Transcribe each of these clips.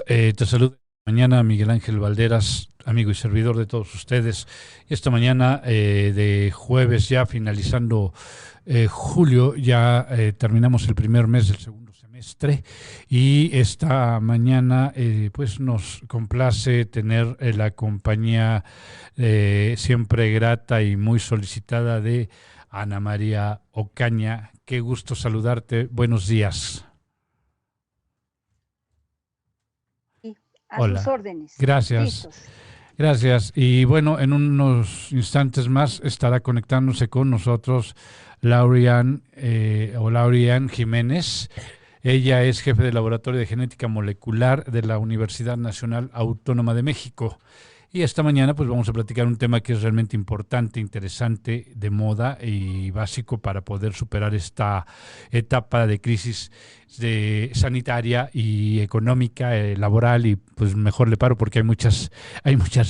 Te saludo mañana Miguel Ángel Valderas, amigo y servidor de todos ustedes. Esta mañana de jueves, ya finalizando julio, ya terminamos el primer mes del segundo semestre y esta mañana pues nos complace tener la compañía siempre grata y muy solicitada de Ana María Ocaña. Qué gusto saludarte. Buenos días. Sí, a sus Hola, órdenes. gracias, Listos. gracias. Y bueno, en unos instantes más estará conectándose con nosotros Laurian Jiménez. Ella es jefe del Laboratorio de Genética Molecular de la Universidad Nacional Autónoma de México. Y esta mañana pues vamos a platicar un tema que es realmente importante, interesante, de moda y básico para poder superar esta etapa de crisis sanitaria y económica, laboral, y pues mejor le paro porque hay muchas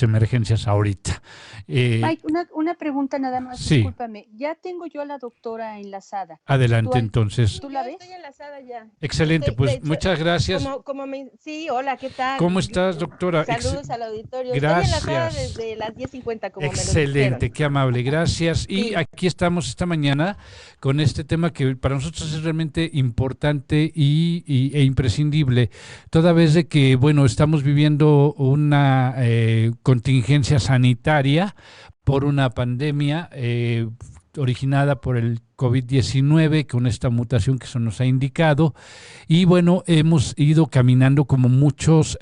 emergencias ahorita. Eh, Mike, una pregunta nada más, sí, discúlpame. Ya tengo yo a la doctora enlazada. ¿Tú, adelante al- entonces. tú Sí, la yo estoy ves? enlazada ya. Excelente, Estoy, de pues hecho, muchas gracias. sí, hola, ¿qué tal? ¿Cómo estás, doctora? Saludos al auditorio. Estoy enlazada Gracias. desde las 10:50, como me lo dijeron. Excelente, qué amable, gracias. Y Sí, aquí estamos esta mañana con este tema que para nosotros es realmente importante e imprescindible, toda vez de que, bueno, estamos viviendo una contingencia sanitaria por una pandemia originada por el COVID-19, con esta mutación que se nos ha indicado. Y bueno, hemos ido caminando como muchos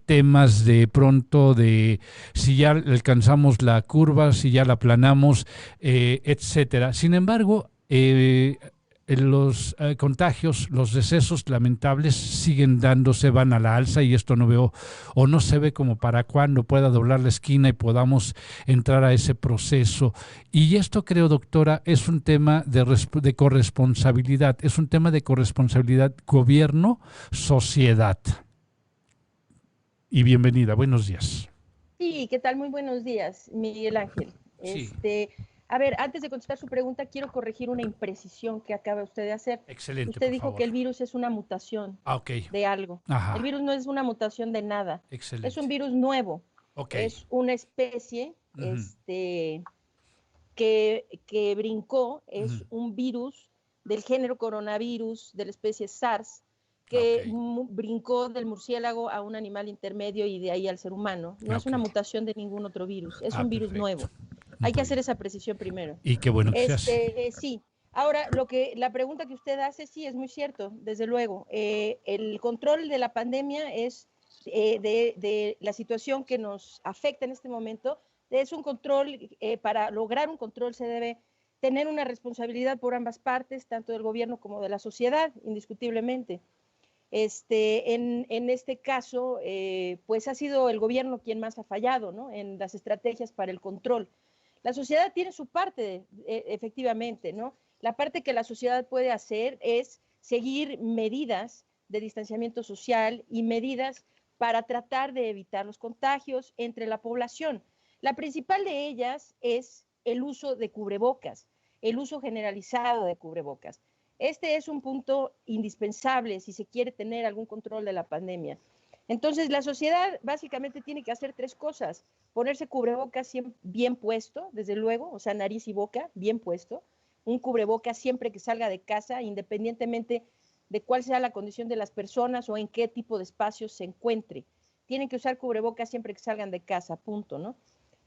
temas de pronto de si ya alcanzamos la curva, si ya la aplanamos, etcétera. Sin embargo, los contagios, los decesos lamentables siguen dándose, van a la alza, y esto no veo o no se ve como para cuándo pueda doblar la esquina y podamos entrar a ese proceso. Y esto, creo, doctora, es un tema de corresponsabilidad, es un tema de corresponsabilidad gobierno-sociedad. Y bienvenida, buenos días. sí, ¿qué tal? Muy buenos días, Miguel Ángel. Sí, A ver, antes de contestar su pregunta, quiero corregir una imprecisión que acaba usted de hacer. excelente, Usted por dijo favor. que el virus es una mutación Ah, ok. de algo. El Ajá, virus no es una mutación de nada. Es un excelente. virus nuevo. Ok. Es una especie, Ujú, que brincó, ujú. es un virus del género coronavirus de la especie SARS, Ok, que brincó del murciélago a un animal intermedio y de ahí al ser humano. No es ok. una mutación de ningún otro virus, es Ah, un virus perfecto. nuevo. Hay que Muy hacer bien. esa precisión primero. Y qué bueno que se hace. Sí. Ahora, la pregunta que usted hace, sí, es muy cierto, desde luego. El control de la pandemia es de la situación que nos afecta en este momento. Es un control, para lograr un control se debe tener una responsabilidad por ambas partes, tanto del gobierno como de la sociedad, indiscutiblemente. En este caso, pues ha sido el gobierno quien más ha fallado, ¿no?, en las estrategias para el control. La sociedad tiene su parte, efectivamente, ¿no? La parte que la sociedad puede hacer es seguir medidas de distanciamiento social y medidas para tratar de evitar los contagios entre la población. La principal de ellas es el uso de cubrebocas, el uso generalizado de cubrebocas. Este es un punto indispensable si se quiere tener algún control de la pandemia. Entonces, la sociedad básicamente tiene que hacer tres cosas: ponerse cubrebocas bien puesto, desde luego, o sea, nariz y boca bien puesto, un cubrebocas siempre que salga de casa, independientemente de cuál sea la condición de las personas o en qué tipo de espacios se encuentre. Tienen que usar cubrebocas siempre que salgan de casa, punto, ¿no?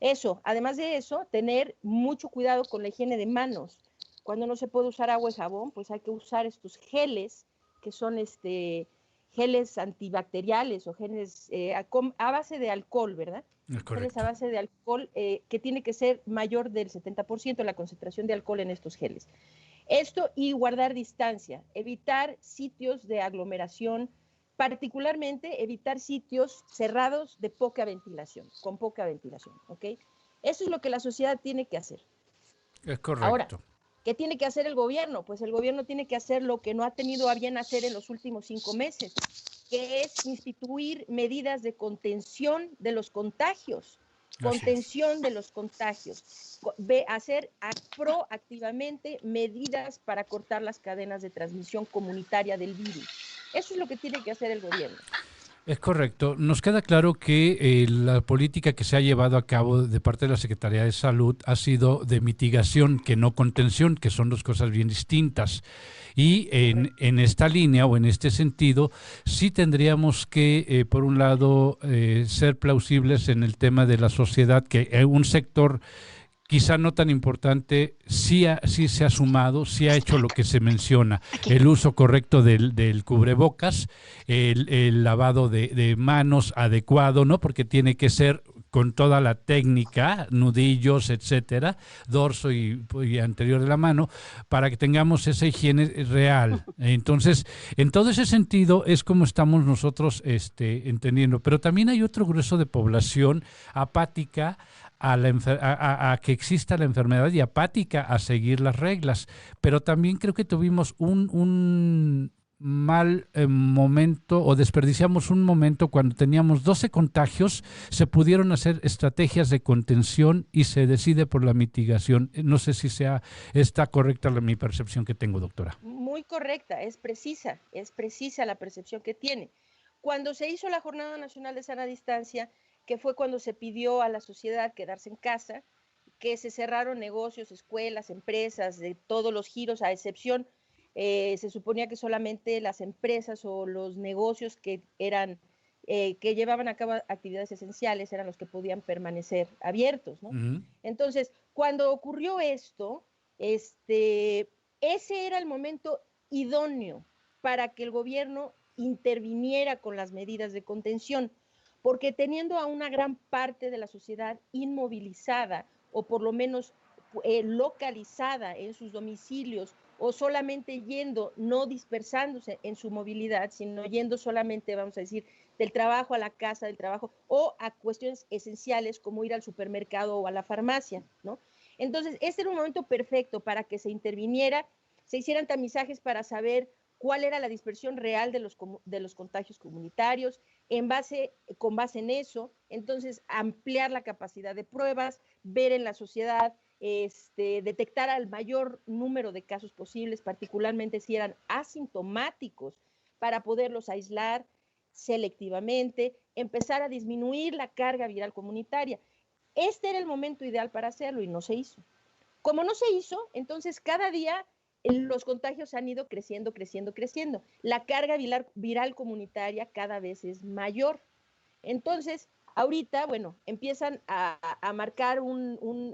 Eso, además de eso, tener mucho cuidado con la higiene de manos. Cuando no se puede usar agua y jabón, pues hay que usar estos geles, que son geles antibacteriales o geles a base de alcohol, ¿verdad? Es Geles a correcto. base de alcohol, que tiene que ser mayor del 70% la concentración de alcohol en estos geles. Esto, y guardar distancia, evitar sitios de aglomeración, particularmente evitar sitios cerrados de poca ventilación, con poca ventilación, ¿ok? Eso es lo que la sociedad tiene que hacer. Es Ahora, correcto. ¿qué tiene que hacer el gobierno? Pues el gobierno tiene que hacer lo que no ha tenido a bien hacer en los últimos 5 meses, que es instituir medidas de contención de los contagios, Así es. contención de los contagios, hacer proactivamente medidas para cortar las cadenas de transmisión comunitaria del virus. Eso es lo que tiene que hacer el gobierno. Es correcto. Nos queda claro que la política que se ha llevado a cabo de parte de la Secretaría de Salud ha sido de mitigación, que no contención, que son dos cosas bien distintas. Y en esta línea o en este sentido, sí tendríamos que, por un lado, ser plausibles en el tema de la sociedad, que un sector quizá no tan importante, sí se ha sumado, sí ha hecho lo que se menciona, el uso correcto del cubrebocas, el lavado de manos adecuado, ¿no? Porque tiene que ser con toda la técnica, nudillos, etcétera, dorso y anterior de la mano, para que tengamos esa higiene real. Entonces, en todo ese sentido es como estamos nosotros entendiendo. Pero también hay otro grueso de población apática a que exista la enfermedad y apática a seguir las reglas. Pero también creo que tuvimos un mal momento o desperdiciamos un momento cuando teníamos 12 contagios, se pudieron hacer estrategias de contención y se decide por la mitigación. No sé si está correcta mi percepción que tengo, doctora. Muy correcta, es precisa la percepción que tiene. Cuando se hizo la Jornada Nacional de Sana Distancia, que fue cuando se pidió a la sociedad quedarse en casa, que se cerraron negocios, escuelas, empresas, de todos los giros, a excepción, se suponía que solamente las empresas o los negocios que llevaban a cabo actividades esenciales eran los que podían permanecer abiertos, ¿no? Uh-huh. Entonces, cuando ocurrió esto, ese era el momento idóneo para que el gobierno interviniera con las medidas de contención, porque teniendo a una gran parte de la sociedad inmovilizada o por lo menos localizada en sus domicilios o solamente yendo, no dispersándose en su movilidad, sino yendo solamente, vamos a decir, del trabajo a la casa, del trabajo o a cuestiones esenciales como ir al supermercado o a la farmacia, ¿no? Entonces, este era un momento perfecto para que se interviniera, se hicieran tamizajes para saber cuál era la dispersión real de los contagios comunitarios, con base en eso, entonces ampliar la capacidad de pruebas, ver en la sociedad, detectar al mayor número de casos posibles, particularmente si eran asintomáticos, para poderlos aislar selectivamente, empezar a disminuir la carga viral comunitaria. Este era el momento ideal para hacerlo y no se hizo. Como no se hizo, entonces cada día los contagios han ido creciendo. La carga viral comunitaria cada vez es mayor. Entonces, ahorita, bueno, empiezan a marcar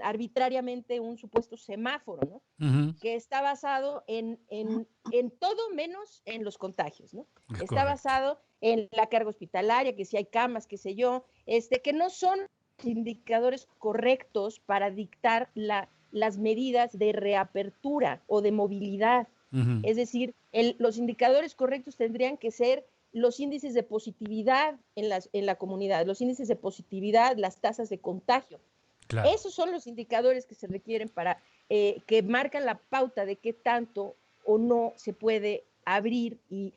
arbitrariamente un supuesto semáforo, ¿no? Uh-huh. Que está basado en todo menos en los contagios, ¿no? Está basado en la carga hospitalaria, que si hay camas, qué sé yo, que no son indicadores correctos para dictar las medidas de reapertura o de movilidad. Uh-huh. Es decir, los indicadores correctos tendrían que ser los índices de positividad en la comunidad, los índices de positividad, las tasas de contagio. Claro. Esos son los indicadores que se requieren para que marcan la pauta de qué tanto o no se puede abrir y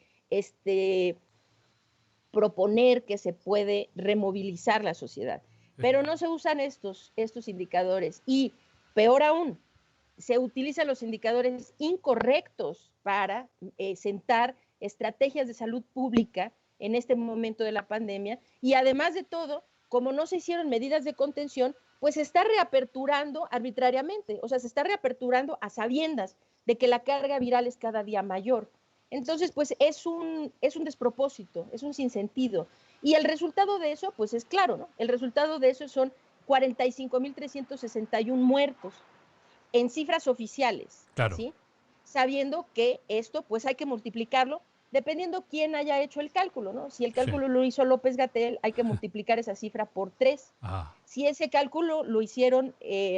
proponer que se puede removilizar la sociedad. Pero no se usan estos indicadores y, peor aún, se utilizan los indicadores incorrectos para sentar estrategias de salud pública en este momento de la pandemia y además de todo, como no se hicieron medidas de contención, pues se está reaperturando arbitrariamente, o sea, se está reaperturando a sabiendas de que la carga viral es cada día mayor. Entonces, pues es un despropósito, es un sinsentido. Y el resultado de eso, pues es claro, ¿no? El resultado de eso son 45,361 muertos en cifras oficiales, claro. ¿Sí? Sabiendo que esto, pues hay que multiplicarlo, dependiendo quién haya hecho el cálculo, ¿no? Si el cálculo sí. Lo hizo López-Gatell, hay que multiplicar esa cifra por 3. Ajá. Si ese cálculo lo hicieron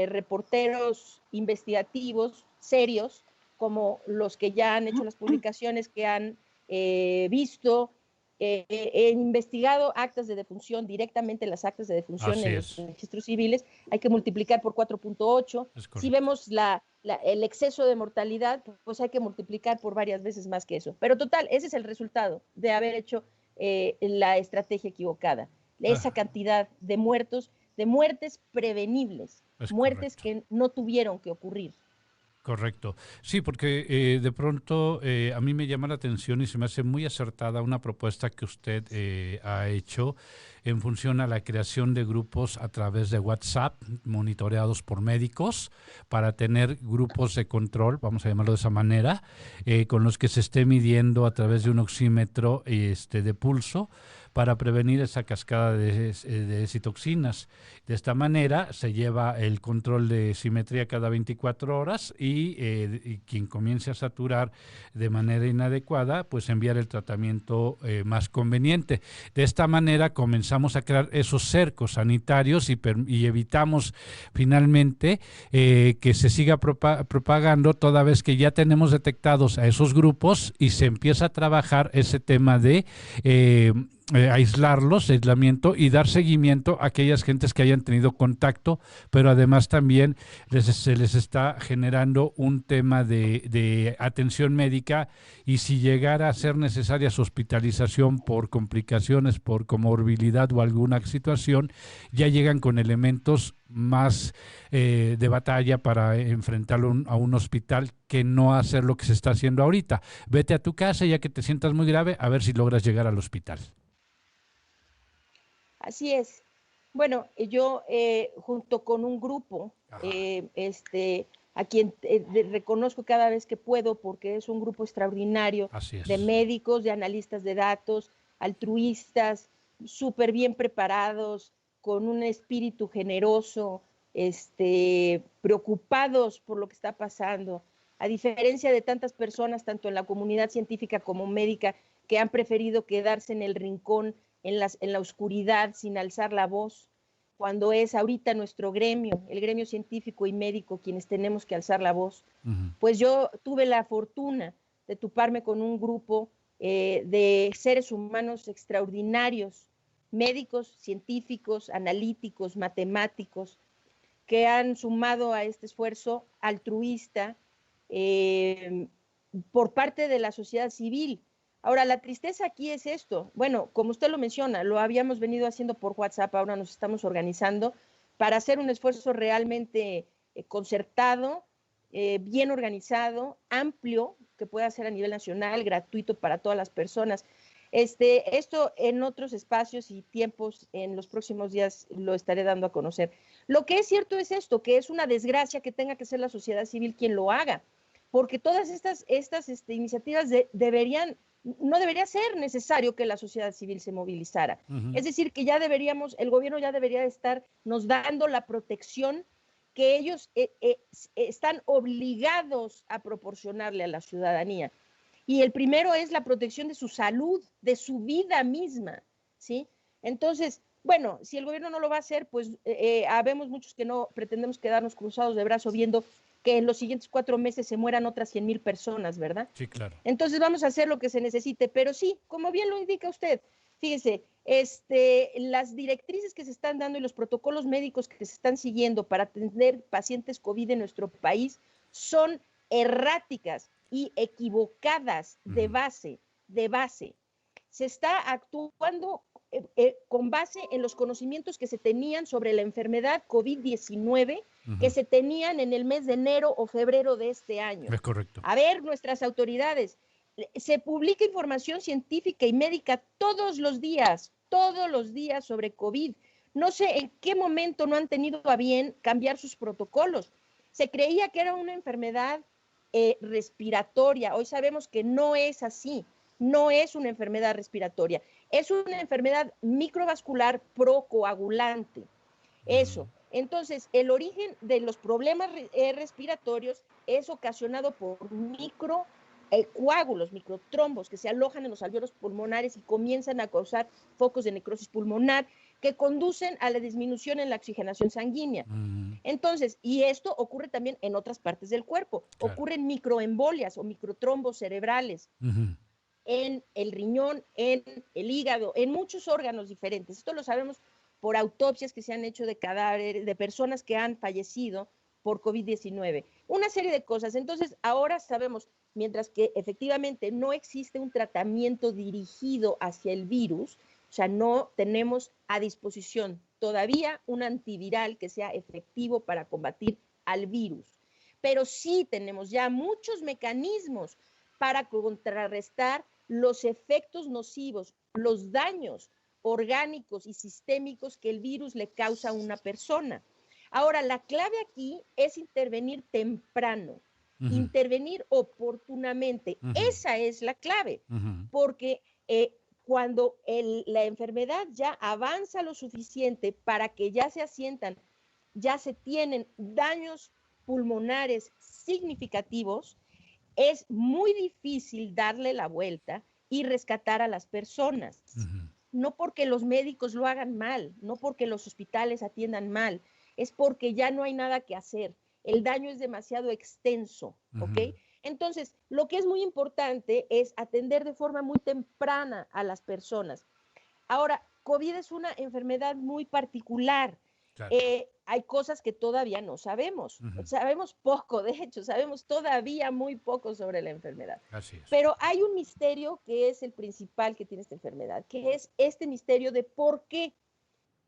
reporteros investigativos serios, como los que ya han hecho las publicaciones, que han visto, investigado actas de defunción, directamente las actas de defunción en los registros civiles, hay que multiplicar por 4.8. Si vemos el exceso de mortalidad, pues hay que multiplicar por varias veces más que eso. Pero total, ese es el resultado de haber hecho la estrategia equivocada. Esa cantidad de muertes prevenibles, muertes que no tuvieron que ocurrir. Correcto. Sí, porque de pronto a mí me llama la atención y se me hace muy acertada una propuesta que usted ha hecho en función a la creación de grupos a través de WhatsApp, monitoreados por médicos, para tener grupos de control, vamos a llamarlo de esa manera, con los que se esté midiendo a través de un oxímetro de pulso para prevenir esa cascada de citoxinas. De esta manera se lleva el control de simetría cada 24 horas y quien comience a saturar de manera inadecuada, pues enviar el tratamiento más conveniente. De esta manera comenzamos a crear esos cercos sanitarios y evitamos finalmente que se siga propagando toda vez que ya tenemos detectados a esos grupos y se empieza a trabajar ese tema de aislamiento y dar seguimiento a aquellas gentes que hayan tenido contacto, pero además también se les está generando un tema de atención médica y si llegara a ser necesaria su hospitalización por complicaciones, por comorbilidad o alguna situación, ya llegan con elementos más de batalla para enfrentarlo a un hospital que no hacer lo que se está haciendo ahorita. Vete a tu casa ya que te sientas muy grave, a ver si logras llegar al hospital. Así es. Bueno, yo junto con un grupo, a quien reconozco cada vez que puedo porque es un grupo extraordinario de médicos, de analistas de datos, altruistas, súper bien preparados, con un espíritu generoso, preocupados por lo que está pasando, a diferencia de tantas personas, tanto en la comunidad científica como médica, que han preferido quedarse en el rincón, en la oscuridad, sin alzar la voz, cuando es ahorita nuestro gremio, el gremio científico y médico, quienes tenemos que alzar la voz. Pues yo tuve la fortuna de toparme con un grupo de seres humanos extraordinarios, médicos, científicos, analíticos, matemáticos, que han sumado a este esfuerzo altruista por parte de la sociedad civil. Ahora, la tristeza aquí es esto. Bueno, como usted lo menciona, lo habíamos venido haciendo por WhatsApp, ahora nos estamos organizando para hacer un esfuerzo realmente concertado, bien organizado, amplio, que pueda ser a nivel nacional, gratuito para todas las personas. Esto en otros espacios y tiempos en los próximos días lo estaré dando a conocer. Lo que es cierto es esto, que es una desgracia que tenga que ser la sociedad civil quien lo haga, porque todas estas iniciativas no debería ser necesario que la sociedad civil se movilizara. Es decir, que el gobierno ya debería estarnos dando la protección que ellos están obligados a proporcionarle a la ciudadanía. Y el primero es la protección de su salud, de su vida misma, ¿sí? Entonces, bueno, si el gobierno no lo va a hacer, pues habemos muchos que no pretendemos quedarnos cruzados de brazo viendo que en los siguientes 4 meses se mueran otras 100,000 personas, ¿verdad? Sí, claro. Entonces vamos a hacer lo que se necesite, pero sí, como bien lo indica usted, fíjese, las directrices que se están dando y los protocolos médicos que se están siguiendo para atender pacientes COVID en nuestro país son erráticas y equivocadas de base. Se está actuando con base en los conocimientos que se tenían sobre la enfermedad COVID-19 que se tenían en el mes de enero o febrero de este año. Es correcto. A ver, nuestras autoridades, se publica información científica y médica todos los días sobre COVID. No sé en qué momento no han tenido a bien cambiar sus protocolos. Se creía que era una enfermedad respiratoria. Hoy sabemos que no es así. No es una enfermedad respiratoria. Es una enfermedad microvascular procoagulante. Eso. Entonces, el origen de los problemas respiratorios es ocasionado por coágulos, microtrombos que se alojan en los alveolos pulmonares y comienzan a causar focos de necrosis pulmonar que conducen a la disminución en la oxigenación sanguínea. Entonces, y esto ocurre también en otras partes del cuerpo. Claro. Ocurren microembolias o microtrombos cerebrales. En el riñón, en el hígado, en muchos órganos diferentes. Esto lo sabemos por autopsias que se han hecho de cadáveres, de personas que han fallecido por COVID-19. Una serie de cosas. Entonces, ahora sabemos, mientras que efectivamente no existe un tratamiento dirigido hacia el virus, o sea, no tenemos a disposición todavía un antiviral que sea efectivo para combatir al virus. pero sí tenemos ya muchos mecanismos para contrarrestar los efectos nocivos, los daños orgánicos y sistémicos que el virus le causa a una persona. Ahora, la clave aquí es intervenir temprano, intervenir oportunamente. Esa es la clave, porque cuando la enfermedad ya avanza lo suficiente para que ya se asientan, ya se tienen daños pulmonares significativos, es muy difícil darle la vuelta y rescatar a las personas. No porque los médicos lo hagan mal, no porque los hospitales atiendan mal, es porque ya no hay nada que hacer. El daño es demasiado extenso, ¿ok? Entonces, lo que es muy importante es atender de forma muy temprana a las personas. Ahora, COVID es una enfermedad muy particular. Claro. Hay cosas que todavía no sabemos. Sabemos poco, de hecho, sabemos todavía muy poco sobre la enfermedad. Así es. Pero hay un misterio que es el principal que tiene esta enfermedad, que es este misterio de por qué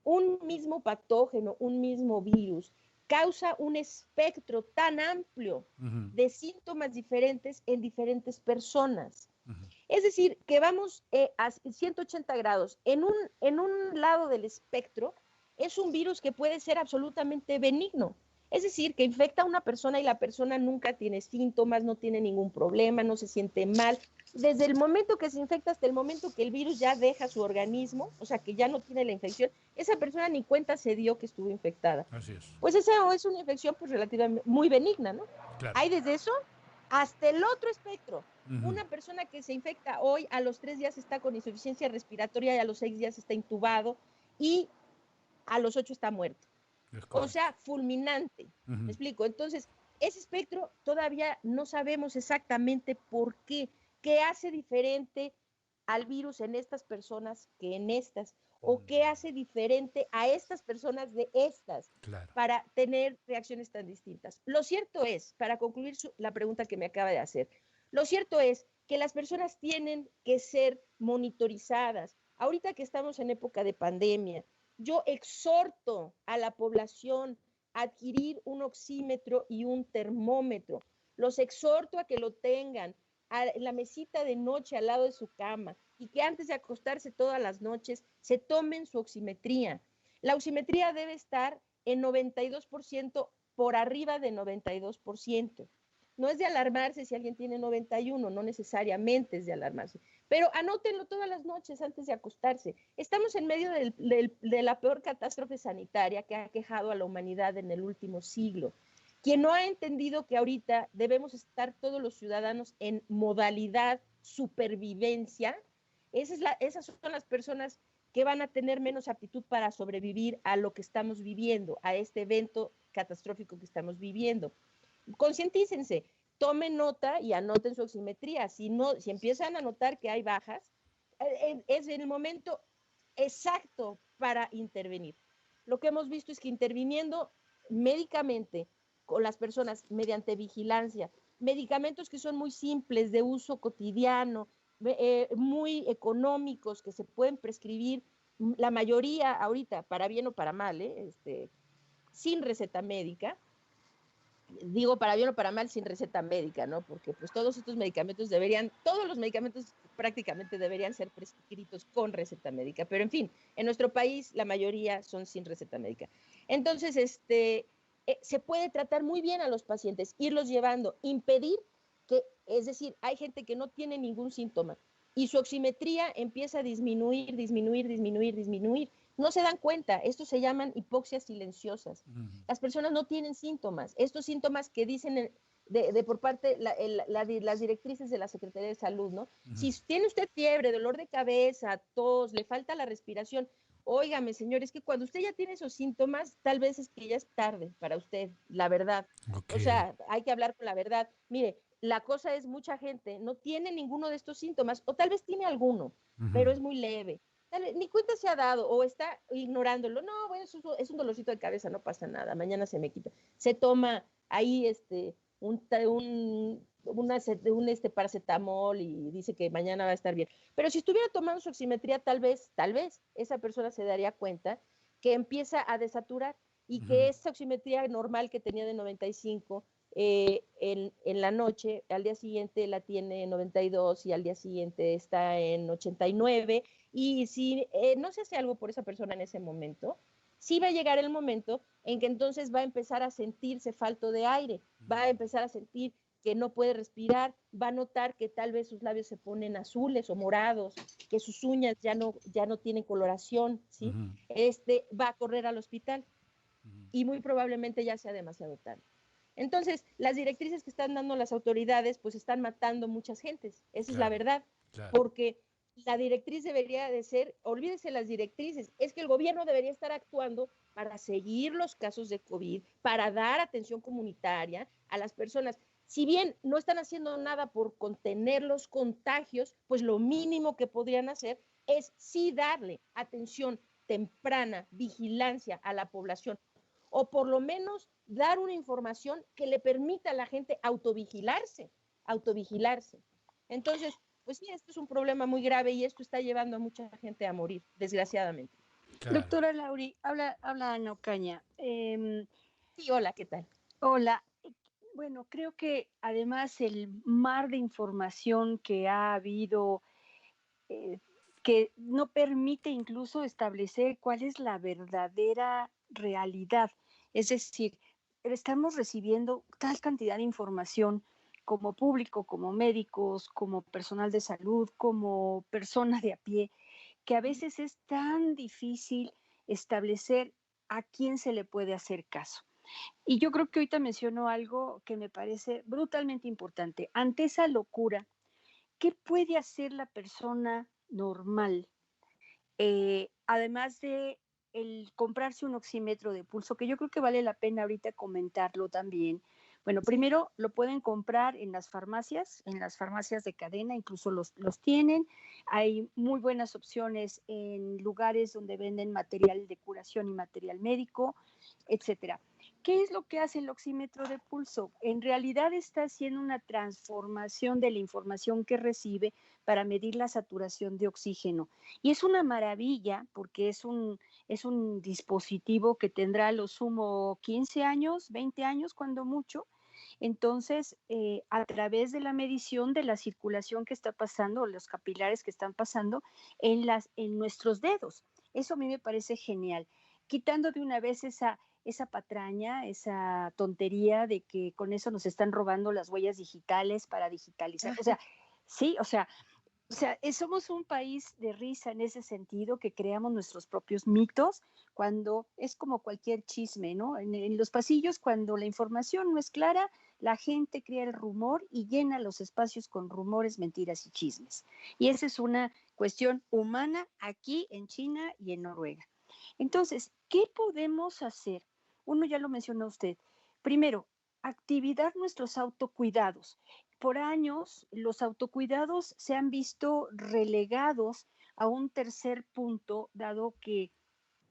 un mismo patógeno, un mismo virus, causa un espectro tan amplio de síntomas diferentes en diferentes personas. Es decir, que vamos a 180 grados. En un lado del espectro es un virus que puede ser absolutamente benigno. Es decir, que infecta a una persona y la persona nunca tiene síntomas, no tiene ningún problema, no se siente mal. Desde el momento que se infecta hasta el momento que el virus ya deja su organismo, o sea, que ya no tiene la infección, esa persona ni cuenta se dio que estuvo infectada. Así es. Pues esa es una infección pues relativamente muy benigna, ¿no? Claro. Hay desde eso hasta el otro espectro. Una persona que se infecta hoy, a los 3 días está con insuficiencia respiratoria y a los 6 días está intubado y a los 8 está muerto. O sea, fulminante. ¿Me explico? Entonces, ese espectro todavía no sabemos exactamente por qué. ¿Qué hace diferente al virus en estas personas que en estas? ¿O qué hace diferente a estas personas de estas? Claro. Para tener reacciones tan distintas. Lo cierto es, para concluir la pregunta que me acaba de hacer, lo cierto es que las personas tienen que ser monitorizadas. Ahorita que estamos en época de pandemia, yo exhorto a la población a adquirir un oxímetro y un termómetro. Los exhorto a que lo tengan en la mesita de noche al lado de su cama y que antes de acostarse todas las noches se tomen su oximetría. La oximetría debe estar en 92% por arriba de 92%. No es de alarmarse si alguien tiene 91, no necesariamente es de alarmarse, pero anótenlo todas las noches antes de acostarse. Estamos en medio de la peor catástrofe sanitaria que ha quejado a la humanidad en el último siglo. Quien no ha entendido que ahorita debemos estar todos los ciudadanos en modalidad supervivencia, esas son las personas que van a tener menos aptitud para sobrevivir a lo que estamos viviendo, a este evento catastrófico que estamos viviendo. Concientícense, tomen nota y anoten su oximetría. Si empiezan a notar que hay bajas, es el momento exacto para intervenir. Lo que hemos visto es que interviniendo médicamente con las personas mediante vigilancia, medicamentos que son muy simples de uso cotidiano, muy económicos, que se pueden prescribir, la mayoría ahorita, para bien o para mal, sin receta médica. Digo para bien o para mal sin receta médica, ¿no? Porque pues todos los medicamentos prácticamente deberían ser prescritos con receta médica, pero en fin, en nuestro país la mayoría son sin receta médica. Entonces, se puede tratar muy bien a los pacientes, irlos llevando, impedir que, es decir, hay gente que no tiene ningún síntoma y su oximetría empieza a disminuir. No se dan cuenta, estos se llaman hipoxias silenciosas. Las personas no tienen síntomas. Estos síntomas que dicen por parte las directrices de la Secretaría de Salud, ¿no? Si tiene usted fiebre, dolor de cabeza, tos, le falta la respiración, óigame, señor, es que cuando usted ya tiene esos síntomas, tal vez es que ya es tarde para usted, la verdad. Okay. O sea, hay que hablar con la verdad. Mire, la cosa es, mucha gente no tiene ninguno de estos síntomas, o tal vez tiene alguno, pero es muy leve. Ni cuenta se ha dado o está ignorándolo. No, bueno, es un dolorcito de cabeza, no pasa nada, mañana se me quita. Se toma ahí un paracetamol y dice que mañana va a estar bien. Pero si estuviera tomando su oximetría, tal vez esa persona se daría cuenta que empieza a desaturar y que esa oximetría normal que tenía de 95 en la noche, al día siguiente la tiene en 92 y al día siguiente está en 89, y si no se hace algo por esa persona en ese momento, sí va a llegar el momento en que entonces va a empezar a sentirse falto de aire, va a empezar a sentir que no puede respirar, va a notar que tal vez sus labios se ponen azules o morados, que sus uñas ya no tienen coloración, ¿sí? Va a correr al hospital y muy probablemente ya sea demasiado tarde. Entonces, las directrices que están dando las autoridades, pues están matando muchas gentes. Esa es la verdad. Porque la directriz debería de ser, olvídese las directrices, es que el gobierno debería estar actuando para seguir los casos de COVID, para dar atención comunitaria a las personas. Si bien no están haciendo nada por contener los contagios, pues lo mínimo que podrían hacer es sí darle atención temprana, vigilancia a la población, o por lo menos dar una información que le permita a la gente autovigilarse. Entonces, pues sí, esto es un problema muy grave y esto está llevando a mucha gente a morir, desgraciadamente. Claro. Doctora Lauri, habla Ana Ocaña. Sí, hola, ¿qué tal? Hola. Bueno, creo que además el mar de información que ha habido, que no permite incluso establecer cuál es la verdadera realidad. Es decir, estamos recibiendo tal cantidad de información como público, como médicos, como personal de salud, como persona de a pie, que a veces es tan difícil establecer a quién se le puede hacer caso. Y yo creo que ahorita menciono algo que me parece brutalmente importante. Ante esa locura, ¿qué puede hacer la persona normal? Además de el comprarse un oxímetro de pulso, que yo creo que vale la pena ahorita comentarlo también. Bueno, primero lo pueden comprar en las farmacias de cadena, incluso los tienen. Hay muy buenas opciones en lugares donde venden material de curación y material médico, etcétera. ¿Qué es lo que hace el oxímetro de pulso? En realidad está haciendo una transformación de la información que recibe para medir la saturación de oxígeno. Y es una maravilla porque es un dispositivo que tendrá a lo sumo 15 años, 20 años cuando mucho. Entonces, a través de la medición de la circulación que está pasando, los capilares que están pasando en nuestros dedos. Eso a mí me parece genial. Quitando de una vez esa patraña, esa tontería de que con eso nos están robando las huellas digitales para digitalizar. O sea, sí, somos un país de risa en ese sentido, que creamos nuestros propios mitos, cuando es como cualquier chisme, ¿no? En los pasillos, cuando la información no es clara, la gente crea el rumor y llena los espacios con rumores, mentiras y chismes. Y esa es una cuestión humana aquí en China y en Noruega. Entonces, ¿qué podemos hacer? Uno ya lo mencionó usted. Primero, activar nuestros autocuidados. Por años, los autocuidados se han visto relegados a un tercer punto, dado que,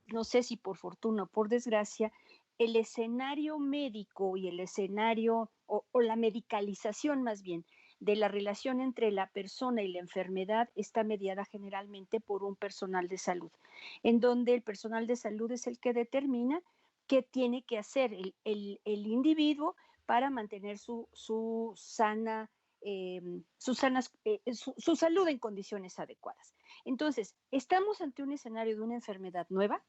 no sé si por fortuna o por desgracia, el escenario médico y el escenario, o la medicalización más bien, de la relación entre la persona y la enfermedad está mediada generalmente por un personal de salud, en donde el personal de salud es el que determina qué tiene que hacer el individuo para mantener su salud en condiciones adecuadas. Entonces, estamos ante un escenario de una enfermedad nueva,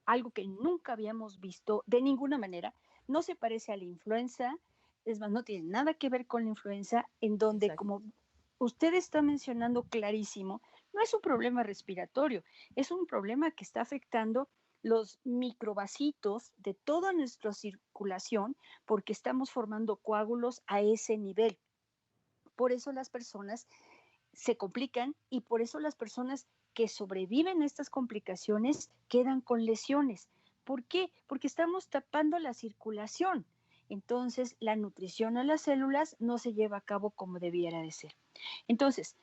algo que nunca habíamos visto de ninguna manera. No se parece a la influenza, es más, no tiene nada que ver con la influenza, en donde, como usted está mencionando clarísimo, no es un problema respiratorio, es un problema que está afectando los microvasitos de toda nuestra circulación, porque estamos formando coágulos a ese nivel. Por eso las personas se complican y por eso las personas que sobreviven a estas complicaciones quedan con lesiones. ¿Por qué? Porque estamos tapando la circulación. Entonces, la nutrición a las células no se lleva a cabo como debiera de ser. Entonces,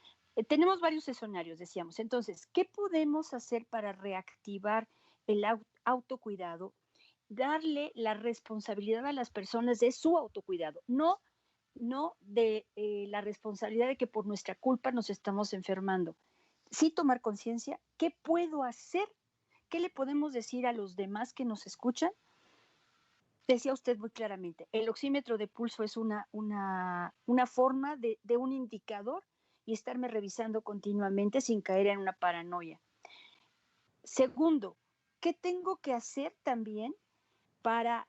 tenemos varios escenarios, decíamos. Entonces, ¿qué podemos hacer para reactivar el autocuidado? Darle la responsabilidad a las personas de su autocuidado, no de la responsabilidad de que por nuestra culpa nos estamos enfermando. Sí tomar conciencia, ¿qué puedo hacer? ¿Qué le podemos decir a los demás que nos escuchan? Decía usted muy claramente, el oxímetro de pulso es una forma de un indicador y estarme revisando continuamente sin caer en una paranoia. Segundo, ¿qué tengo que hacer también para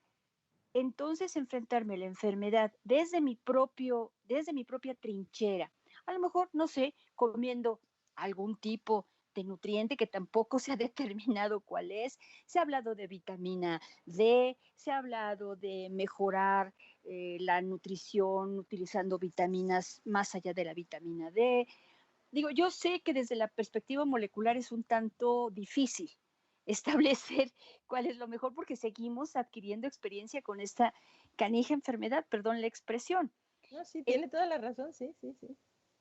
entonces enfrentarme a la enfermedad desde mi propia trinchera? A lo mejor, no sé, comiendo algún tipo de nutriente que tampoco se ha determinado cuál es. Se ha hablado de vitamina D, se ha hablado de mejorar la nutrición utilizando vitaminas más allá de la vitamina D. Digo, yo sé que desde la perspectiva molecular es un tanto difícil establecer cuál es lo mejor porque seguimos adquiriendo experiencia con esta canija enfermedad, perdón la expresión, No, sí, en, tiene toda la razón, sí, sí, sí.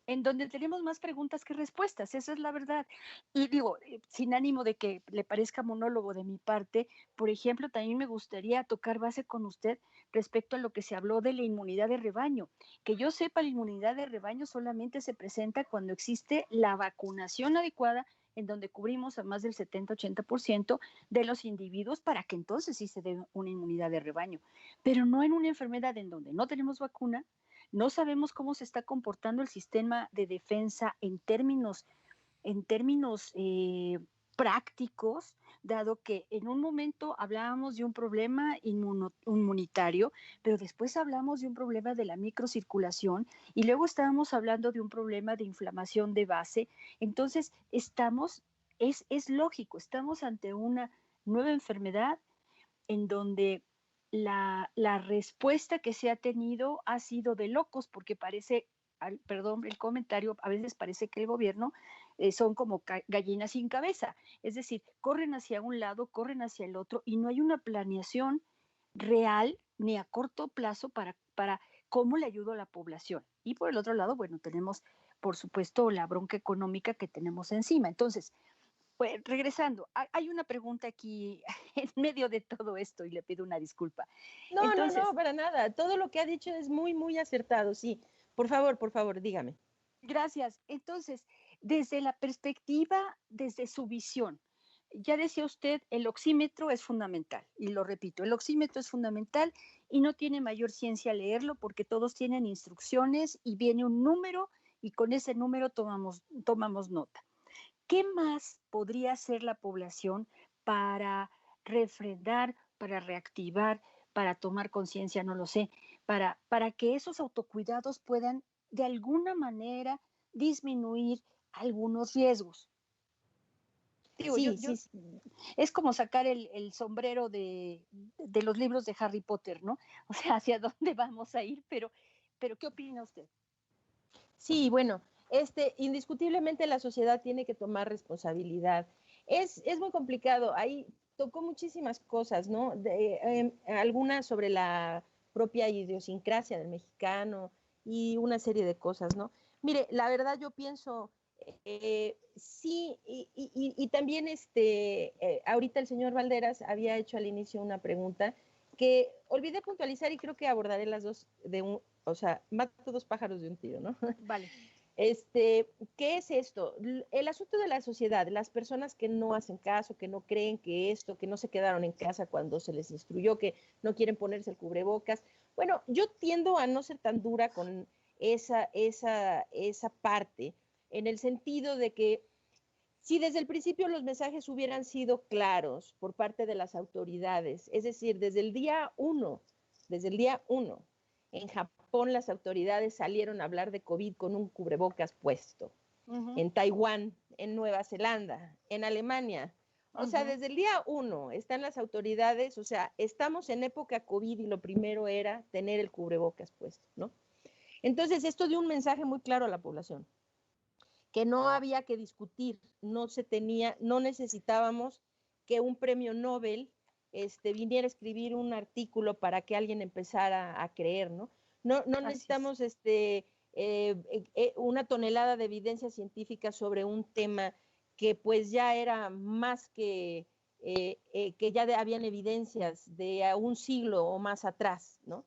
en donde tenemos más preguntas que respuestas, esa es la verdad. Y digo, sin ánimo de que le parezca monólogo de mi parte, por ejemplo, también me gustaría tocar base con usted respecto a lo que se habló de la inmunidad de rebaño. Que yo sepa, la inmunidad de rebaño solamente se presenta cuando existe la vacunación adecuada, en donde cubrimos a más del 70-80% de los individuos para que entonces sí se dé una inmunidad de rebaño, pero no en una enfermedad en donde no tenemos vacuna, no sabemos cómo se está comportando el sistema de defensa en términos prácticos, dado que en un momento hablábamos de un problema inmunitario, pero después hablamos de un problema de la microcirculación y luego estábamos hablando de un problema de inflamación de base. Entonces, es lógico, estamos ante una nueva enfermedad en donde la respuesta que se ha tenido ha sido de locos, porque parece, perdón el comentario, a veces parece que el gobierno son como gallinas sin cabeza, es decir, corren hacia un lado, corren hacia el otro y no hay una planeación real ni a corto plazo para cómo le ayudo a la población. Y por el otro lado, bueno, tenemos, por supuesto, la bronca económica que tenemos encima. Entonces, pues, regresando, hay una pregunta aquí en medio de todo esto y le pido una disculpa. No, no, Entonces, no, para nada. Todo lo que ha dicho es muy, muy acertado, sí. Por favor, dígame. gracias. Entonces, desde la perspectiva, desde su visión, ya decía usted, el oxímetro es fundamental, y lo repito, el oxímetro es fundamental y no tiene mayor ciencia leerlo porque todos tienen instrucciones y viene un número y con ese número tomamos nota. ¿Qué más podría hacer la población para refrendar, para reactivar, para tomar conciencia, no lo sé, para que esos autocuidados puedan de alguna manera disminuir algunos riesgos? Digo, Sí, sí, sí. es como sacar el sombrero de los libros de Harry Potter, ¿no? O sea, hacia dónde vamos a ir, pero ¿qué opina usted? Sí, bueno, indiscutiblemente la sociedad tiene que tomar responsabilidad. Es muy complicado, ahí tocó muchísimas cosas, ¿no? Algunas sobre la propia idiosincrasia del mexicano y una serie de cosas, ¿no? Mire, la verdad yo pienso, sí, y también ahorita el señor Valderas había hecho al inicio una pregunta que olvidé puntualizar y creo que abordaré las dos o sea, mato dos pájaros de un tiro, ¿no? Vale. ¿Qué es esto? El asunto de la sociedad, las personas que no hacen caso, que no creen que esto, que no se quedaron en casa cuando se les instruyó, que no quieren ponerse el cubrebocas. Bueno, yo tiendo a no ser tan dura con esa parte, en el sentido de que si desde el principio los mensajes hubieran sido claros por parte de las autoridades, es decir, desde el día uno, en Japón las autoridades salieron a hablar de COVID con un cubrebocas puesto, en Taiwán, en Nueva Zelanda, en Alemania. O sea, desde el día uno están las autoridades, o sea, estamos en época COVID y lo primero era tener el cubrebocas puesto, ¿no? Entonces, esto dio un mensaje muy claro a la población, que no había que discutir, no necesitábamos que un premio Nobel viniera a escribir un artículo para que alguien empezara a creer, ¿no? No necesitamos una tonelada de evidencia científica sobre un tema que pues ya era más que ya habían evidencias de un siglo o más atrás, ¿no?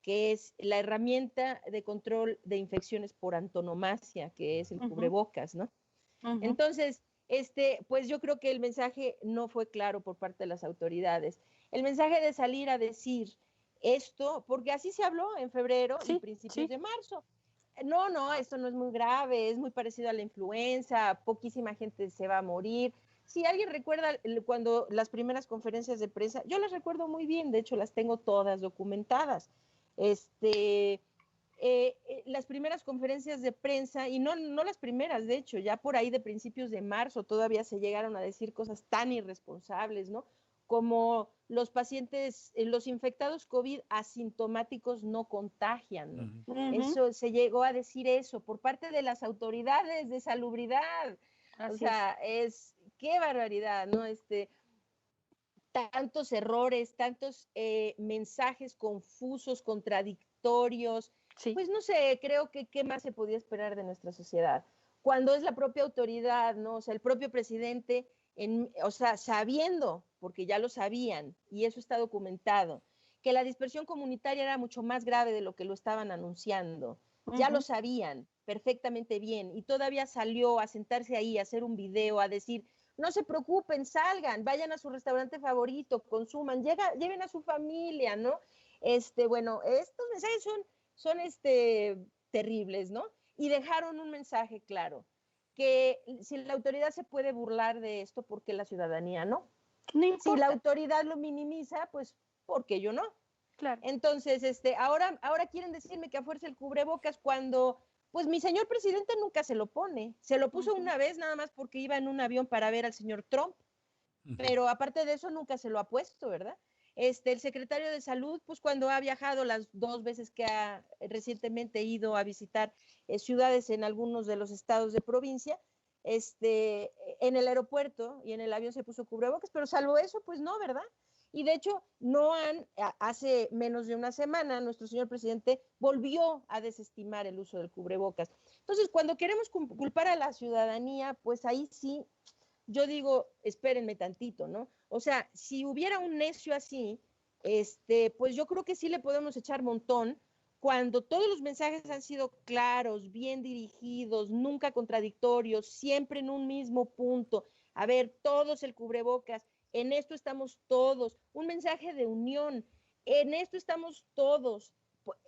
Que es la herramienta de control de infecciones por antonomasia, que es el cubrebocas, ¿no? Entonces, pues yo creo que el mensaje no fue claro por parte de las autoridades. El mensaje de salir a decir esto, porque así se habló en febrero y Sí, principios sí. de marzo. No, esto no es muy grave, es muy parecido a la influenza, poquísima gente se va a morir. Si alguien recuerda cuando las primeras conferencias de prensa, yo las recuerdo muy bien, de hecho las tengo todas documentadas. Las primeras conferencias de prensa, y no las primeras, de hecho, ya por ahí de principios de marzo todavía se llegaron a decir cosas tan irresponsables, ¿no? Como los pacientes, los infectados COVID asintomáticos no contagian, ¿no? Ujú, Eso se llegó a decir eso por parte de las autoridades de salubridad. O así es. sea, qué barbaridad, ¿no? Tantos errores, tantos mensajes confusos, contradictorios, Sí. pues no sé, creo que qué más se podía esperar de nuestra sociedad. Cuando es la propia autoridad, ¿no? O sea, el propio presidente, o sea, sabiendo, porque ya lo sabían, y eso está documentado, que la dispersión comunitaria era mucho más grave de lo que lo estaban anunciando. Ya lo Ujú. sabían perfectamente bien, y todavía salió a sentarse ahí, a hacer un video, a decir, no se preocupen, salgan, vayan a su restaurante favorito, consuman, lleven a su familia, ¿no? Bueno, estos mensajes son terribles, ¿no? Y dejaron un mensaje claro, que si la autoridad se puede burlar de esto, ¿por qué la ciudadanía no? No Si la importa, autoridad lo minimiza, pues, ¿por qué yo no? claro. Entonces, ahora quieren decirme que a fuerza el cubrebocas cuando, pues mi señor presidente nunca se lo pone. Se lo puso Ujú. una vez nada más porque iba en un avión para ver al señor Trump, Ujú. pero aparte de eso nunca se lo ha puesto, ¿verdad? El secretario de Salud, pues cuando ha viajado las 2 veces que ha recientemente ido a visitar ciudades en algunos de los estados de provincia, en el aeropuerto y en el avión se puso cubrebocas, pero salvo eso, pues no, ¿verdad? Y de hecho, hace menos de una semana, nuestro señor presidente volvió a desestimar el uso del cubrebocas. Entonces, cuando queremos culpar a la ciudadanía, pues ahí sí yo digo, espérenme tantito, ¿no? O sea, si hubiera un necio así, pues yo creo que sí le podemos echar montón cuando todos los mensajes han sido claros, bien dirigidos, nunca contradictorios, siempre en un mismo punto. A ver, todos el cubrebocas, en esto estamos todos, un mensaje de unión, en esto estamos todos,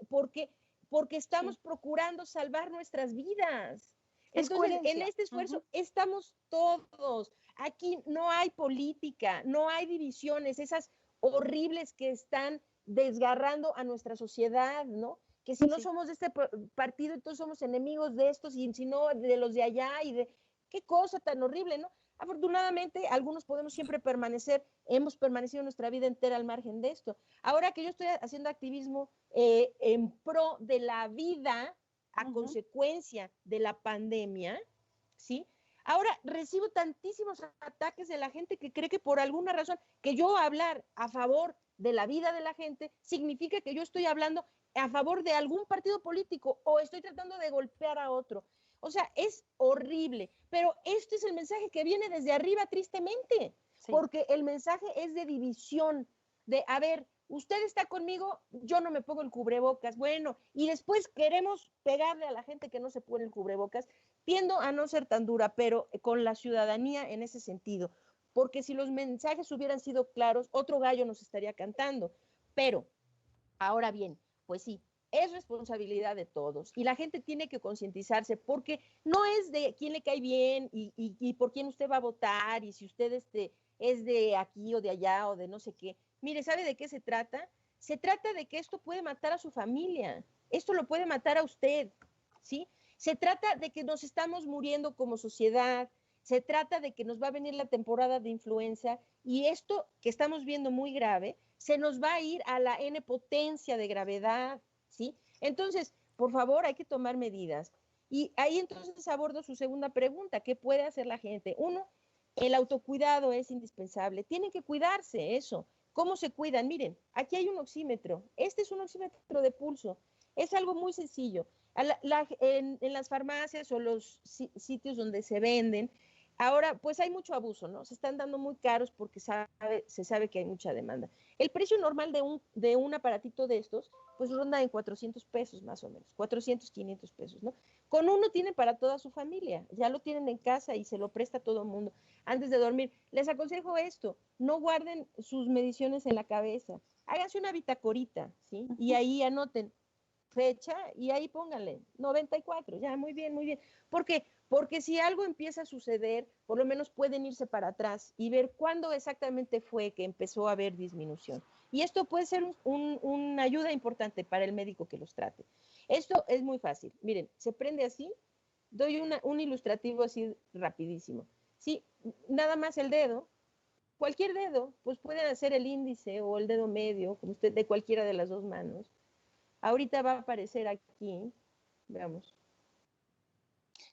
porque, porque Sí. estamos procurando salvar nuestras vidas. Es Entonces, en coherencia. este esfuerzo Ujú. estamos todos. Aquí no hay política, no hay divisiones, esas horribles que están desgarrando a nuestra sociedad, ¿no? Que si no Sí. somos de este partido, entonces somos enemigos de estos, y si no, de los de allá, y de qué cosa tan horrible, ¿no? Afortunadamente, algunos podemos siempre permanecer, hemos permanecido nuestra vida entera al margen de esto. Ahora que yo estoy haciendo activismo en pro de la vida a Ujú. consecuencia de la pandemia, ¿sí? Ahora recibo tantísimos ataques de la gente que cree que por alguna razón que yo hablar a favor de la vida de la gente significa que yo estoy hablando a favor de algún partido político o estoy tratando de golpear a otro. O sea, es horrible, pero este es el mensaje que viene desde arriba tristemente, Sí. porque el mensaje es de división, de, a ver, usted está conmigo, yo no me pongo el cubrebocas, bueno, y después queremos pegarle a la gente que no se pone el cubrebocas. Tiendo a no ser tan dura, pero con la ciudadanía en ese sentido, porque si los mensajes hubieran sido claros, otro gallo nos estaría cantando. Pero, ahora bien, pues sí, es responsabilidad de todos y la gente tiene que concientizarse porque no es de quién le cae bien y por quién usted va a votar y si usted es de aquí o de allá o de no sé qué. Mire, ¿sabe de qué se trata? Se trata de que esto puede matar a su familia, esto lo puede matar a usted, ¿sí? Se trata de que nos estamos muriendo como sociedad, se trata de que nos va a venir la temporada de influenza y esto que estamos viendo muy grave, se nos va a ir a la N potencia de gravedad, ¿sí? Entonces, por favor, hay que tomar medidas. Y ahí entonces abordo su segunda pregunta, ¿qué puede hacer la gente? Uno, el autocuidado es indispensable, tienen que cuidarse eso. ¿Cómo se cuidan? Miren, aquí hay un oxímetro, este es un oxímetro de pulso, es algo muy sencillo. En las farmacias o los sitios donde se venden, ahora pues hay mucho abuso, ¿no? Se están dando muy caros porque se sabe que hay mucha demanda. El precio normal de un aparatito de estos, pues ronda en 400 pesos más o menos, 400, 500 pesos, ¿no? Con uno tienen para toda su familia, ya lo tienen en casa y se lo presta a todo el mundo antes de dormir. Les aconsejo esto, no guarden sus mediciones en la cabeza, háganse una bitacorita, ¿sí? Y ahí anoten fecha y ahí pónganle 94, ya, muy bien, muy bien. ¿Por qué? Porque si algo empieza a suceder, por lo menos pueden irse para atrás y ver cuándo exactamente fue que empezó a haber disminución. Y esto puede ser una ayuda importante para el médico que los trate. Esto es muy fácil. Miren, se prende así, doy un ilustrativo así rapidísimo. Sí, nada más el dedo, cualquier dedo, pues pueden hacer el índice o el dedo medio, como usted, de cualquiera de las dos manos. Ahorita va a aparecer aquí, veamos.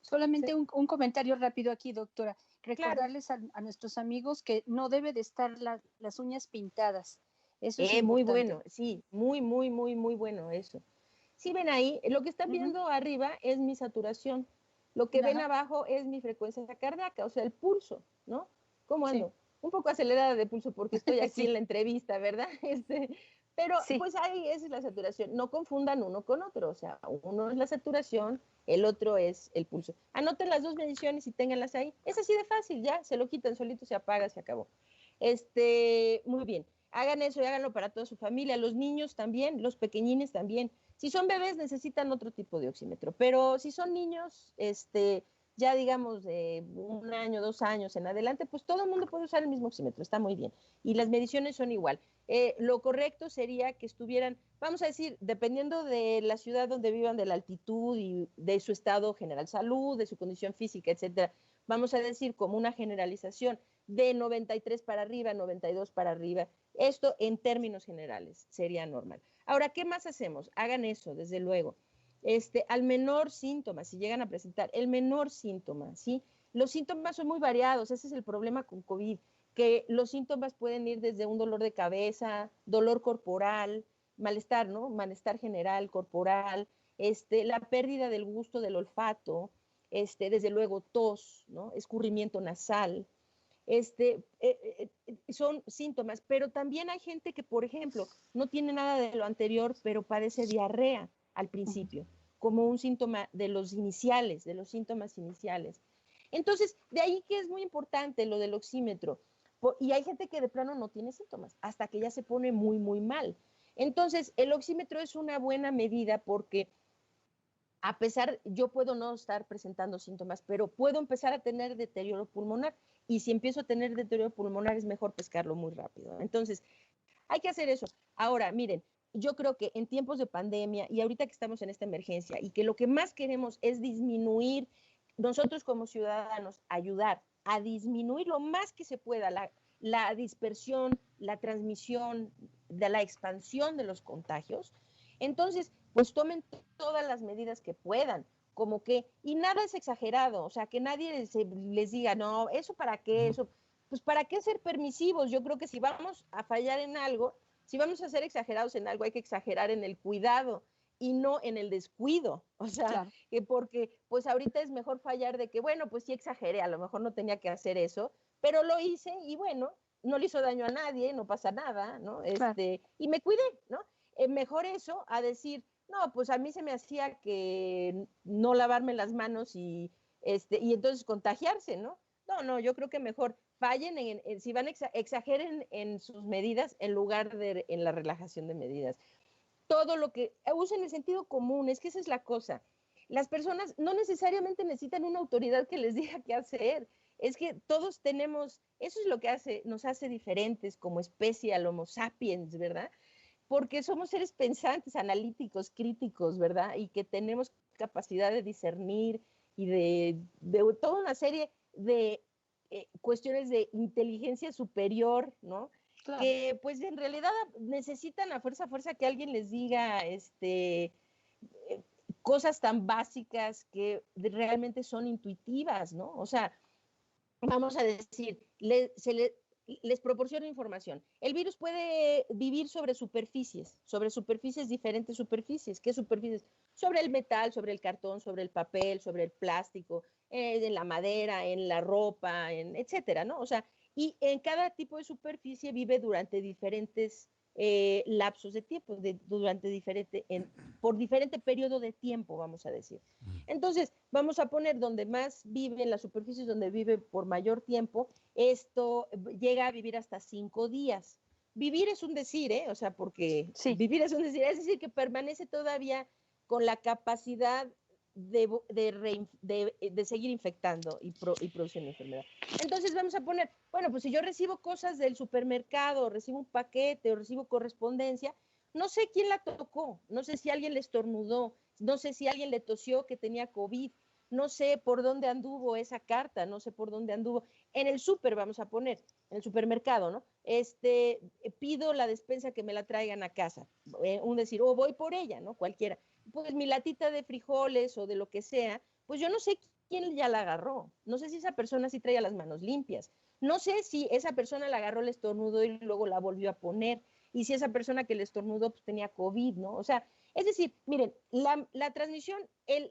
Solamente un comentario rápido aquí, doctora. Claro. Recordarles a nuestros amigos que no debe de estar las uñas pintadas. Eso es Muy importante. bueno, sí, muy, muy, muy, muy bueno eso. Sí, ven ahí, lo que están viendo arriba es mi saturación, lo que ven abajo es mi frecuencia cardíaca, o sea, el pulso, ¿no? ¿Cómo ando? Sí. Un poco acelerada de pulso porque estoy aquí en la entrevista, ¿verdad? Pero pues ahí es la saturación. No confundan uno con otro, o sea, uno es la saturación, el otro es el pulso. Anoten las dos mediciones y ténganlas ahí. Es así de fácil, ya, se lo quitan solito, se apaga, se acabó. Muy bien. Hagan eso y háganlo para toda su familia, los niños también, los pequeñines también. Si son bebés necesitan otro tipo de oxímetro, pero si son niños, ya digamos de 1 año, 2 años en adelante, pues todo el mundo puede usar el mismo oxímetro, está muy bien. Y las mediciones son igual. Lo correcto sería que estuvieran, vamos a decir, dependiendo de la ciudad donde vivan, de la altitud y de su estado general salud, de su condición física, etcétera, vamos a decir como una generalización de 93 para arriba, 92 para arriba. Esto en términos generales sería normal. Ahora, ¿qué más hacemos? Hagan eso, desde luego. Al menor síntoma, si llegan a presentar el menor síntoma, ¿sí? Los síntomas son muy variados, ese es el problema con COVID, que los síntomas pueden ir desde un dolor de cabeza, dolor corporal, malestar, ¿no? Malestar general, corporal, la pérdida del gusto del olfato, desde luego tos, ¿no? Escurrimiento nasal, son síntomas, pero también hay gente que, por ejemplo, no tiene nada de lo anterior, pero padece diarrea al principio, como un síntoma de los iniciales, de los síntomas iniciales. Entonces, de ahí que es muy importante lo del oxímetro. Y hay gente que de plano no tiene síntomas, hasta que ya se pone muy, muy mal. Entonces, el oxímetro es una buena medida porque a pesar, yo puedo no estar presentando síntomas, pero puedo empezar a tener deterioro pulmonar. Y si empiezo a tener deterioro pulmonar, es mejor pescarlo muy rápido. Entonces, hay que hacer eso. Ahora, miren, yo creo que en tiempos de pandemia y ahorita que estamos en esta emergencia y que lo que más queremos es disminuir, nosotros como ciudadanos, ayudar a disminuir lo más que se pueda la dispersión, la transmisión, de la expansión de los contagios. Entonces, pues tomen todas las medidas que puedan, como que, y nada es exagerado, o sea, que nadie les diga, no, eso para qué, eso, pues para qué ser permisivos. Yo creo que si vamos a fallar en algo, si vamos a ser exagerados en algo, hay que exagerar en el cuidado y no en el descuido. O sea, claro, porque pues ahorita es mejor fallar de que, bueno, pues sí exageré, a lo mejor no tenía que hacer eso, pero lo hice y bueno, no le hizo daño a nadie, no pasa nada, ¿no? Claro. Y me cuidé, ¿no? Mejor eso a decir, no, pues a mí se me hacía que no lavarme las manos y entonces contagiarse, ¿no? No, yo creo que mejor fallen si van exageren en sus medidas en lugar de en la relajación de medidas. Todo lo que usen el sentido común, es que esa es la cosa. Las personas no necesariamente necesitan una autoridad que les diga qué hacer. Es que todos tenemos, eso es lo que nos hace diferentes como especie al Homo sapiens, ¿verdad? Porque somos seres pensantes, analíticos, críticos, ¿verdad? Y que tenemos capacidad de discernir y de toda una serie de cuestiones de inteligencia superior, ¿no? Claro. Que pues en realidad necesitan a fuerza que alguien les diga cosas tan básicas que realmente son intuitivas, ¿no? O sea, vamos a decir, les proporciona información. El virus puede vivir sobre superficies, diferentes superficies. ¿Qué superficies? Sobre el metal, sobre el cartón, sobre el papel, sobre el plástico, en la madera, en la ropa, etcétera, ¿no? O sea, y en cada tipo de superficie vive durante diferentes lapsos de tiempo, por diferente periodo de tiempo, vamos a decir. Entonces, vamos a poner donde más vive, en las superficies donde vive por mayor tiempo, esto llega a vivir hasta 5 días. vivir es un decir, ¿eh? O sea, porque Sí. vivir es un decir que permanece todavía con la capacidad de seguir infectando y produciendo enfermedad. Entonces vamos a poner, bueno, pues si yo recibo cosas del supermercado, o recibo un paquete, o recibo correspondencia, no sé quién la tocó, no sé si alguien le estornudó, no sé si alguien le tosió que tenía COVID, no sé por dónde anduvo esa carta, no sé por dónde anduvo. En el súper, vamos a poner, en el supermercado, ¿no? Pido la despensa que me la traigan a casa, un decir, o voy por ella, ¿no? Cualquiera. Pues mi latita de frijoles o de lo que sea, pues yo no sé quién ya la agarró, no sé si esa persona sí traía las manos limpias, no sé si esa persona la agarró, le estornudó y luego la volvió a poner, y si esa persona que le estornudó pues tenía COVID, ¿no? O sea, es decir, miren, la transmisión,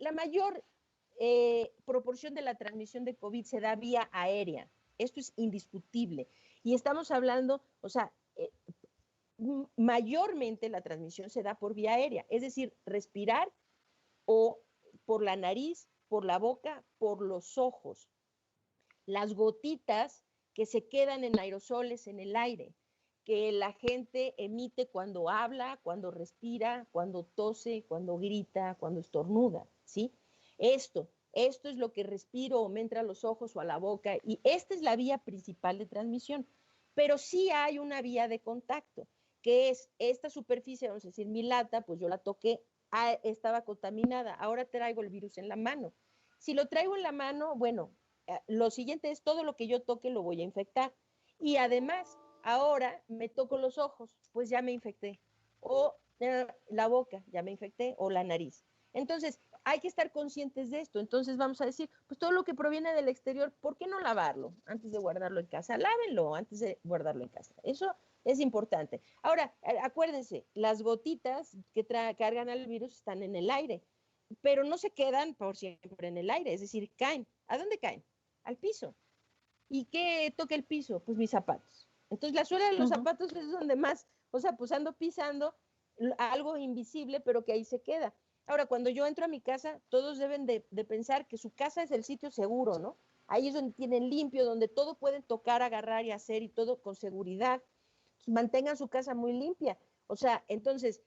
la mayor proporción de la transmisión de COVID se da vía aérea. Esto es indiscutible. Y estamos hablando, o sea, mayormente la transmisión se da por vía aérea, es decir, respirar o por la nariz, por la boca, por los ojos. Las gotitas que se quedan en aerosoles en el aire, que la gente emite cuando habla, cuando respira, cuando tose, cuando grita, cuando estornuda, ¿sí? Esto es lo que respiro o me entra a los ojos o a la boca, y esta es la vía principal de transmisión. Pero sí hay una vía de contacto, que es esta superficie, vamos a decir, mi lata, pues yo la toqué, estaba contaminada, ahora traigo el virus en la mano. Si lo traigo en la mano, bueno, lo siguiente es todo lo que yo toque lo voy a infectar. Y además, ahora me toco los ojos, pues ya me infecté. O la boca, ya me infecté, o la nariz. Entonces, hay que estar conscientes de esto. Entonces vamos a decir, pues todo lo que proviene del exterior, ¿por qué no lavarlo antes de guardarlo en casa? Lávenlo antes de guardarlo en casa. Eso es importante. Ahora, acuérdense, las gotitas que cargan al virus están en el aire, pero no se quedan por siempre en el aire, es decir, caen. ¿A dónde caen? Al piso. ¿Y qué toca el piso? Pues mis zapatos. Entonces la suela de los zapatos es donde más, o sea, pues ando pisando algo invisible, pero que ahí se queda. Ahora, cuando yo entro a mi casa, todos deben de pensar que su casa es el sitio seguro, ¿no? Ahí es donde tienen limpio, donde todo pueden tocar, agarrar y hacer, y todo con seguridad. Mantengan su casa muy limpia. O sea, entonces,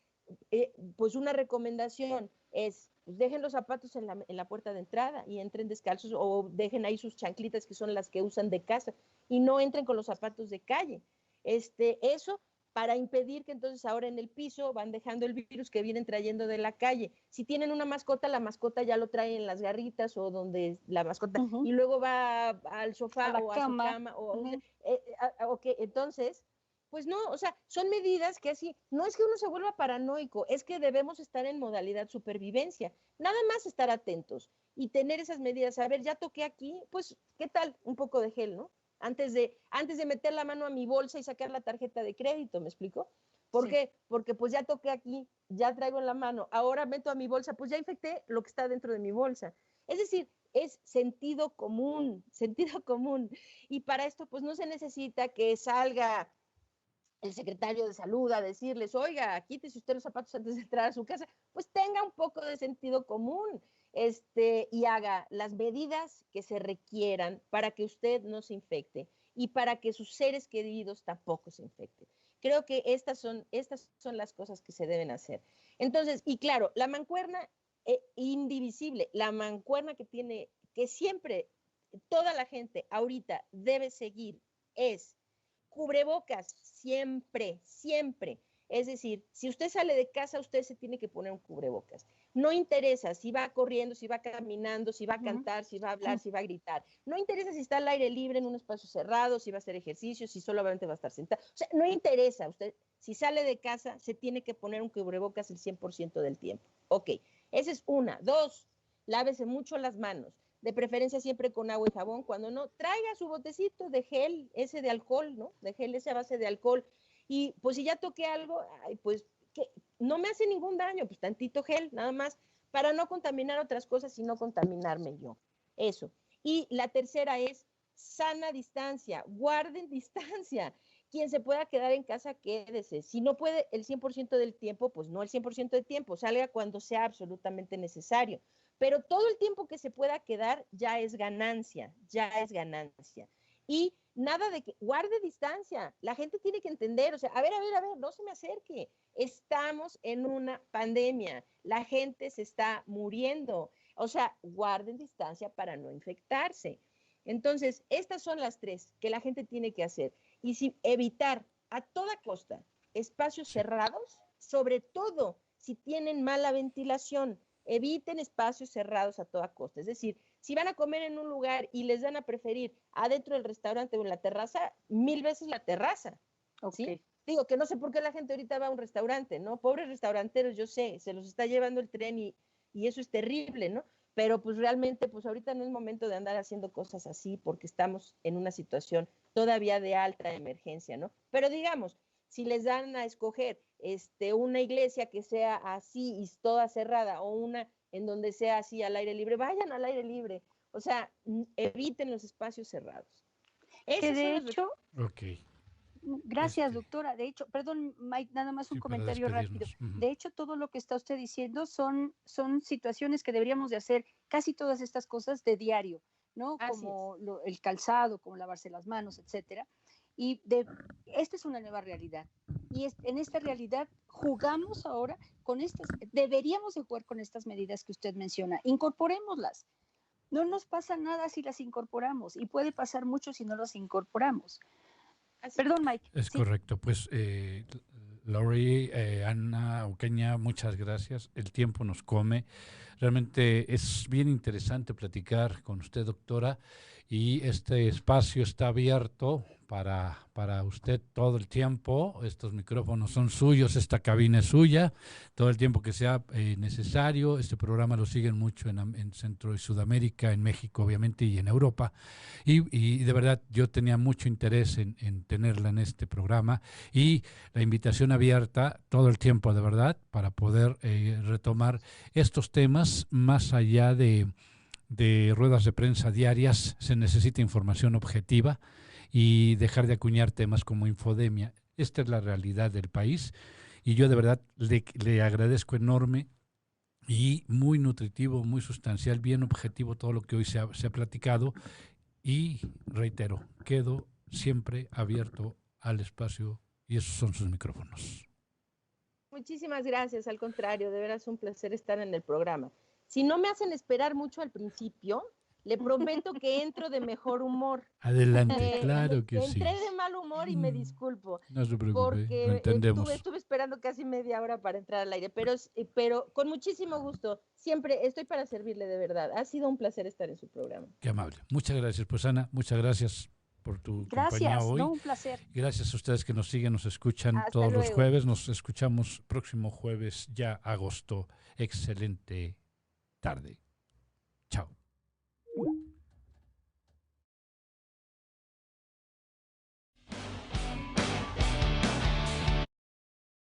pues una recomendación es, pues dejen los zapatos en la puerta de entrada y entren descalzos, o dejen ahí sus chanclitas, que son las que usan de casa, y no entren con los zapatos de calle. Eso para impedir que entonces ahora en el piso van dejando el virus que vienen trayendo de la calle. Si tienen una mascota, la mascota ya lo trae en las garritas o donde la mascota, y luego va al sofá o a su cama. Ok, entonces, pues no, o sea, son medidas que así, no es que uno se vuelva paranoico, es que debemos estar en modalidad supervivencia, nada más estar atentos y tener esas medidas. A ver, ya toqué aquí, pues, ¿qué tal? Un poco de gel, ¿no? Antes de meter la mano a mi bolsa y sacar la tarjeta de crédito, ¿me explico? ¿Por qué? Porque pues ya toqué aquí, ya traigo en la mano, ahora meto a mi bolsa, pues ya infecté lo que está dentro de mi bolsa. Es decir, es sentido común, sentido común. Y para esto, pues no se necesita que salga el secretario de salud a decirles, oiga, quítese usted los zapatos antes de entrar a su casa. Pues tenga un poco de sentido común, y haga las medidas que se requieran para que usted no se infecte y para que sus seres queridos tampoco se infecten. Creo que estas son las cosas que se deben hacer. Entonces, y claro, la mancuerna indivisible, la mancuerna que siempre toda la gente ahorita debe seguir es cubrebocas, siempre, siempre. Es decir, si usted sale de casa, usted se tiene que poner un cubrebocas. No interesa si va corriendo, si va caminando, si va a cantar, si va a hablar, si va a gritar. No interesa si está al aire libre en un espacio cerrado, si va a hacer ejercicio, si solamente va a estar sentado. O sea, no interesa. Usted, si sale de casa, se tiene que poner un cubrebocas el 100% del tiempo. Ok, esa es una. Dos, lávese mucho las manos, de preferencia siempre con agua y jabón. Cuando no, traiga su botecito de gel, ese de alcohol, ¿no? De gel ese a base de alcohol. Y pues si ya toqué algo, ay, pues que no me hace ningún daño, pues tantito gel, nada más, para no contaminar otras cosas y no contaminarme yo. Eso. Y la tercera es sana distancia, guarden distancia. Quien se pueda quedar en casa, quédese. Si no puede el 100% del tiempo, pues no el 100% del tiempo, salga cuando sea absolutamente necesario. Pero todo el tiempo que se pueda quedar ya es ganancia, ya es ganancia. Y nada de que guarde distancia. La gente tiene que entender, o sea, a ver, no se me acerque. Estamos en una pandemia, la gente se está muriendo. O sea, guarden distancia para no infectarse. Entonces, estas son las tres que la gente tiene que hacer. Y si evitar a toda costa espacios cerrados, sobre todo si tienen mala ventilación, eviten espacios cerrados a toda costa. Es decir, si van a comer en un lugar y les dan a preferir adentro del restaurante o en la terraza, 1000 veces la terraza. Okay. ¿Sí? Digo que no sé por qué la gente ahorita va a un restaurante, ¿no? Pobres restauranteros, yo sé, se los está llevando el tren y eso es terrible, ¿no? Pero pues realmente, pues ahorita no es momento de andar haciendo cosas así porque estamos en una situación todavía de alta emergencia, ¿no? Pero digamos, si les dan a escoger una iglesia que sea así y toda cerrada o una en donde sea así al aire libre, vayan al aire libre. O sea, eviten los espacios cerrados. Que de hecho, okay. Gracias, doctora. De hecho, perdón, Mike, nada más un comentario rápido. De hecho, todo lo que está usted diciendo son situaciones que deberíamos de hacer, casi todas estas cosas de diario, ¿no? Como el calzado, como lavarse las manos, etcétera. Y esta es una nueva realidad. Y en esta realidad jugamos ahora con deberíamos de jugar con estas medidas que usted menciona. Incorporémoslas. No nos pasa nada si las incorporamos y puede pasar mucho si no las incorporamos. Perdón, Mike. Es correcto. Pues, Lori, Ana, Oqueña, muchas gracias. El tiempo nos come. Realmente es bien interesante platicar con usted, doctora, y este espacio está abierto para usted todo el tiempo. Estos micrófonos son suyos, esta cabina es suya, todo el tiempo que sea necesario. Este programa lo siguen mucho en Centro y Sudamérica, en México obviamente y en Europa. Y de verdad yo tenía mucho interés en tenerla en este programa y la invitación abierta todo el tiempo, de verdad, para poder retomar estos temas más allá de ruedas de prensa diarias. Se necesita información objetiva y dejar de acuñar temas como infodemia. Esta es la realidad del país y yo de verdad le agradezco enorme y muy nutritivo, muy sustancial, bien objetivo todo lo que hoy se ha platicado y reitero, quedo siempre abierto al espacio y esos son sus micrófonos. Muchísimas gracias, al contrario, de veras es un placer estar en el programa. Si no me hacen esperar mucho al principio, le prometo que entro de mejor humor. Adelante, claro que sí. Entré de mal humor y me disculpo. No se preocupe, porque lo entendemos. Estuve esperando casi media hora para entrar al aire, pero con muchísimo gusto. Siempre estoy para servirle, de verdad. Ha sido un placer estar en su programa. Qué amable. Muchas gracias, pues Ana, muchas gracias por tu compañía hoy. No, un placer. Gracias a ustedes que nos siguen, nos escuchan todos los jueves. Nos escuchamos próximo jueves, ya agosto. Excelente tarde.